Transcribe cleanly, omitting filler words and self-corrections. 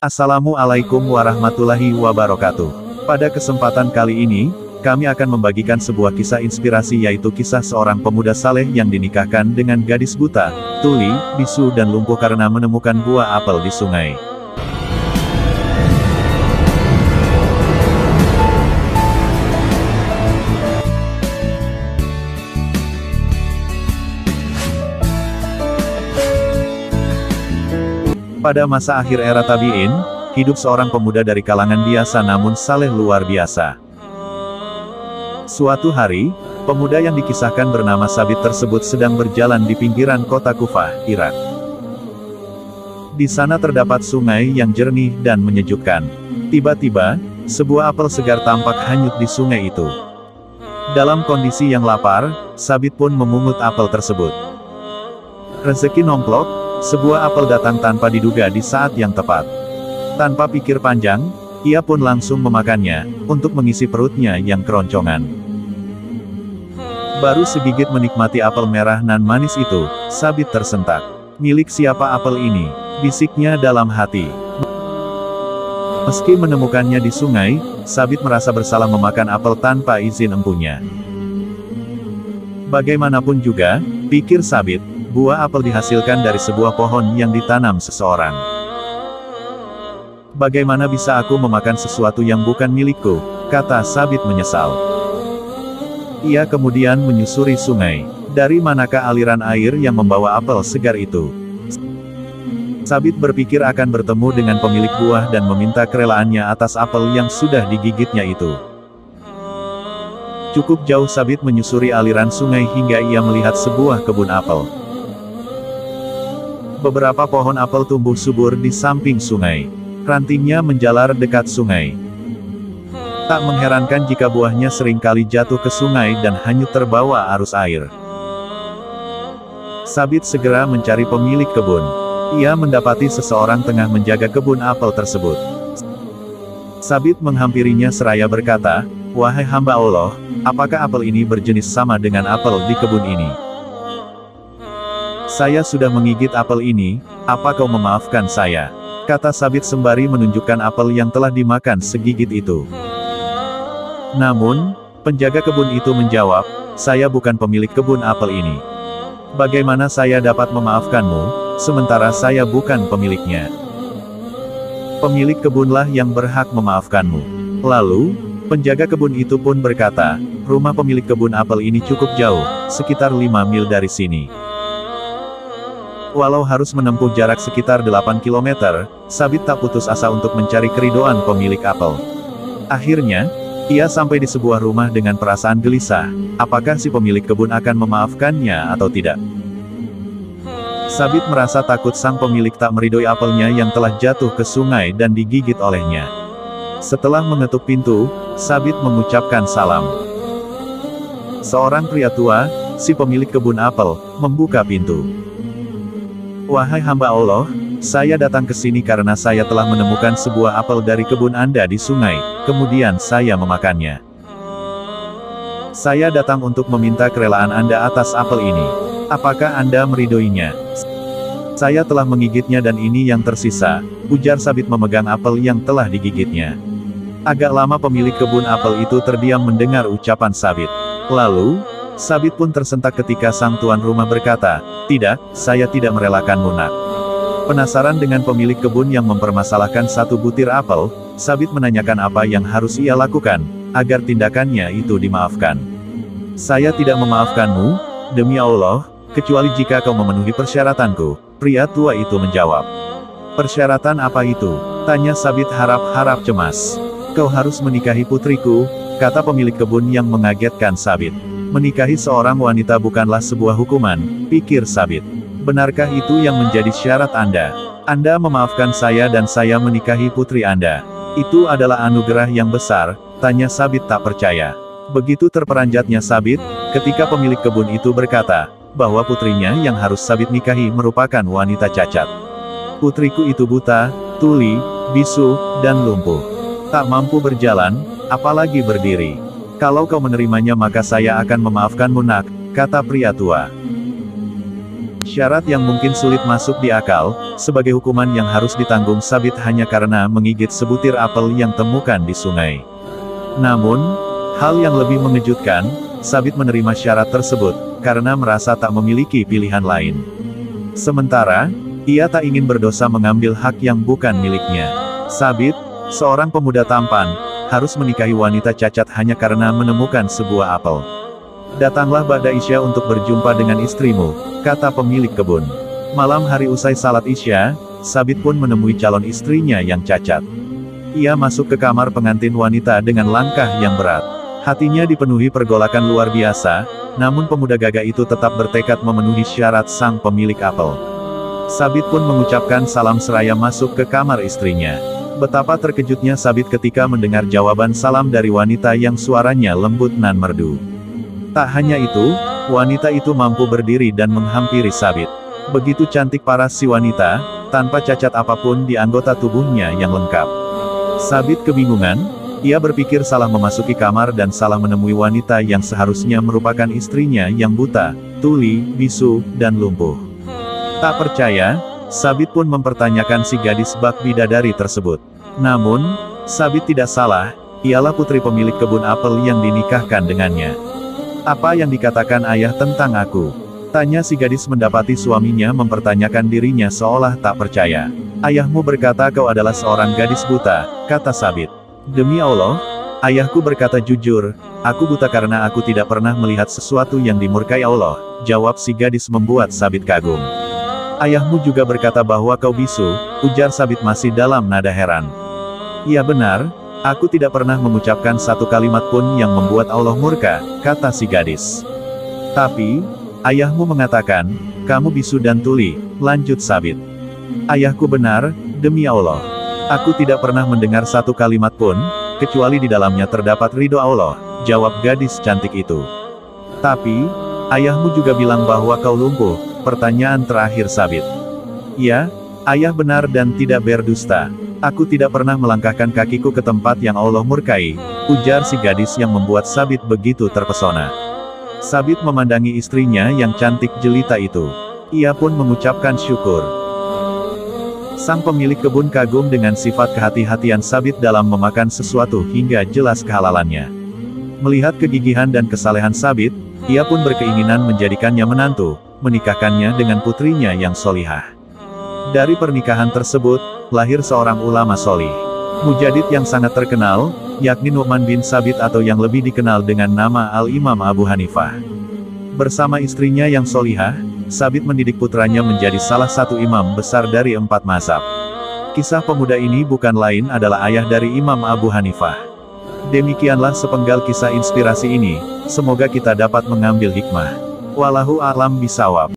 Assalamualaikum warahmatullahi wabarakatuh. Pada kesempatan kali ini, kami akan membagikan sebuah kisah inspirasi, yaitu kisah seorang pemuda saleh yang dinikahkan dengan gadis buta, tuli, bisu dan lumpuh karena menemukan buah apel di sungai. Pada masa akhir era tabi'in, hidup seorang pemuda dari kalangan biasa namun saleh luar biasa. Suatu hari, pemuda yang dikisahkan bernama Sabit tersebut sedang berjalan di pinggiran kota Kufah, Irak. Di sana terdapat sungai yang jernih dan menyejukkan. Tiba-tiba, sebuah apel segar tampak hanyut di sungai itu. Dalam kondisi yang lapar, Sabit pun memungut apel tersebut. Rezeki nomplok. Sebuah apel datang tanpa diduga di saat yang tepat. Tanpa pikir panjang, ia pun langsung memakannya, untuk mengisi perutnya yang keroncongan. Baru segigit menikmati apel merah nan manis itu, Sabit tersentak. "Milik siapa apel ini?" bisiknya dalam hati. Meski menemukannya di sungai, Sabit merasa bersalah memakan apel tanpa izin empunya. Bagaimanapun juga, pikir Sabit, buah apel dihasilkan dari sebuah pohon yang ditanam seseorang. "Bagaimana bisa aku memakan sesuatu yang bukan milikku?" kata Sabit menyesal. Ia kemudian menyusuri sungai. Dari manakah aliran air yang membawa apel segar itu? Sabit berpikir akan bertemu dengan pemilik buah dan meminta kerelaannya atas apel yang sudah digigitnya itu. Cukup jauh Sabit menyusuri aliran sungai hingga ia melihat sebuah kebun apel. Beberapa pohon apel tumbuh subur di samping sungai. Rantingnya menjalar dekat sungai. Tak mengherankan jika buahnya seringkali jatuh ke sungai dan hanyut terbawa arus air. Sabit segera mencari pemilik kebun. Ia mendapati seseorang tengah menjaga kebun apel tersebut. Sabit menghampirinya seraya berkata, "Wahai hamba Allah, apakah apel ini berjenis sama dengan apel di kebun ini? Saya sudah menggigit apel ini, apa kau memaafkan saya?" kata Sabit sembari menunjukkan apel yang telah dimakan segigit itu. Namun, penjaga kebun itu menjawab, "Saya bukan pemilik kebun apel ini. Bagaimana saya dapat memaafkanmu, sementara saya bukan pemiliknya? Pemilik kebunlah yang berhak memaafkanmu." Lalu, penjaga kebun itu pun berkata, "Rumah pemilik kebun apel ini cukup jauh, sekitar 5 mil dari sini." Walau harus menempuh jarak sekitar 8 km, Sabit tak putus asa untuk mencari keridoan pemilik apel. Akhirnya, ia sampai di sebuah rumah dengan perasaan gelisah, apakah si pemilik kebun akan memaafkannya atau tidak. Sabit merasa takut sang pemilik tak meridoi apelnya yang telah jatuh ke sungai dan digigit olehnya. Setelah mengetuk pintu, Sabit mengucapkan salam. Seorang pria tua, si pemilik kebun apel, membuka pintu. "Wahai hamba Allah, saya datang ke sini karena saya telah menemukan sebuah apel dari kebun Anda di sungai, kemudian saya memakannya. Saya datang untuk meminta kerelaan Anda atas apel ini. Apakah Anda meridoinya? Saya telah menggigitnya dan ini yang tersisa," ujar Sabit memegang apel yang telah digigitnya. Agak lama pemilik kebun apel itu terdiam mendengar ucapan Sabit. Lalu, Sabit pun tersentak ketika sang tuan rumah berkata, "Tidak, saya tidak merelakanmu nak." Penasaran dengan pemilik kebun yang mempermasalahkan satu butir apel, Sabit menanyakan apa yang harus ia lakukan, agar tindakannya itu dimaafkan. "Saya tidak memaafkanmu, demi Allah, kecuali jika kau memenuhi persyaratanku," pria tua itu menjawab. "Persyaratan apa itu?" tanya Sabit harap-harap cemas. "Kau harus menikahi putriku," kata pemilik kebun yang mengagetkan Sabit. Menikahi seorang wanita bukanlah sebuah hukuman, pikir Sabit. "Benarkah itu yang menjadi syarat Anda? Anda memaafkan saya dan saya menikahi putri Anda. Itu adalah anugerah yang besar," tanya Sabit tak percaya. Begitu terperanjatnya Sabit, ketika pemilik kebun itu berkata, bahwa putrinya yang harus Sabit nikahi merupakan wanita cacat. "Putriku itu buta, tuli, bisu, dan lumpuh. Tak mampu berjalan, apalagi berdiri. Kalau kau menerimanya maka saya akan memaafkanmu nak," kata pria tua. Syarat yang mungkin sulit masuk di akal, sebagai hukuman yang harus ditanggung Sabit hanya karena menggigit sebutir apel yang temukan di sungai. Namun, hal yang lebih mengejutkan, Sabit menerima syarat tersebut, karena merasa tak memiliki pilihan lain. Sementara, ia tak ingin berdosa mengambil hak yang bukan miliknya. Sabit, seorang pemuda tampan, harus menikahi wanita cacat hanya karena menemukan sebuah apel. "Datanglah ba'da Isya untuk berjumpa dengan istrimu," kata pemilik kebun. Malam hari usai salat Isya, Sabit pun menemui calon istrinya yang cacat. Ia masuk ke kamar pengantin wanita dengan langkah yang berat. Hatinya dipenuhi pergolakan luar biasa, namun pemuda gagah itu tetap bertekad memenuhi syarat sang pemilik apel. Sabit pun mengucapkan salam seraya masuk ke kamar istrinya. Betapa terkejutnya Sabit ketika mendengar jawaban salam dari wanita yang suaranya lembut nan merdu. Tak hanya itu, wanita itu mampu berdiri dan menghampiri Sabit. Begitu cantik paras si wanita, tanpa cacat apapun di anggota tubuhnya yang lengkap. Sabit kebingungan, ia berpikir salah memasuki kamar dan salah menemui wanita yang seharusnya merupakan istrinya yang buta, tuli, bisu, dan lumpuh. Tak percaya, Sabit pun mempertanyakan si gadis bak bidadari tersebut. Namun, Sabit tidak salah, ialah putri pemilik kebun apel yang dinikahkan dengannya. "Apa yang dikatakan ayah tentang aku?" tanya si gadis mendapati suaminya mempertanyakan dirinya seolah tak percaya. "Ayahmu berkata kau adalah seorang gadis buta," kata Sabit. "Demi Allah, ayahku berkata jujur, aku buta karena aku tidak pernah melihat sesuatu yang dimurkai Allah," jawab si gadis membuat Sabit kagum. "Ayahmu juga berkata bahwa kau bisu," ujar Sabit masih dalam nada heran. "Iya benar, aku tidak pernah mengucapkan satu kalimat pun yang membuat Allah murka," kata si gadis. "Tapi, ayahmu mengatakan, kamu bisu dan tuli," lanjut Sabit. "Ayahku benar, demi Allah. Aku tidak pernah mendengar satu kalimat pun, kecuali di dalamnya terdapat ridho Allah," jawab gadis cantik itu. "Tapi, ayahmu juga bilang bahwa kau lumpuh," pertanyaan terakhir Sabit. "Ya, ayah benar dan tidak berdusta. Aku tidak pernah melangkahkan kakiku ke tempat yang Allah murkai," ujar si gadis yang membuat Sabit begitu terpesona. Sabit memandangi istrinya yang cantik jelita itu. Ia pun mengucapkan syukur. Sang pemilik kebun kagum dengan sifat kehati-hatian Sabit dalam memakan sesuatu hingga jelas kehalalannya. Melihat kegigihan dan kesalehan Sabit, ia pun berkeinginan menjadikannya menantu, menikahkannya dengan putrinya yang solihah. Dari pernikahan tersebut, lahir seorang ulama solih, mujadid yang sangat terkenal, yakni Nu'man bin Sabit atau yang lebih dikenal dengan nama Al-Imam Abu Hanifah. Bersama istrinya yang solihah, Sabit mendidik putranya menjadi salah satu imam besar dari 4 mazhab. Kisah pemuda ini bukan lain adalah ayah dari Imam Abu Hanifah. Demikianlah sepenggal kisah inspirasi ini, semoga kita dapat mengambil hikmah. Wallahu a'lam bishawab.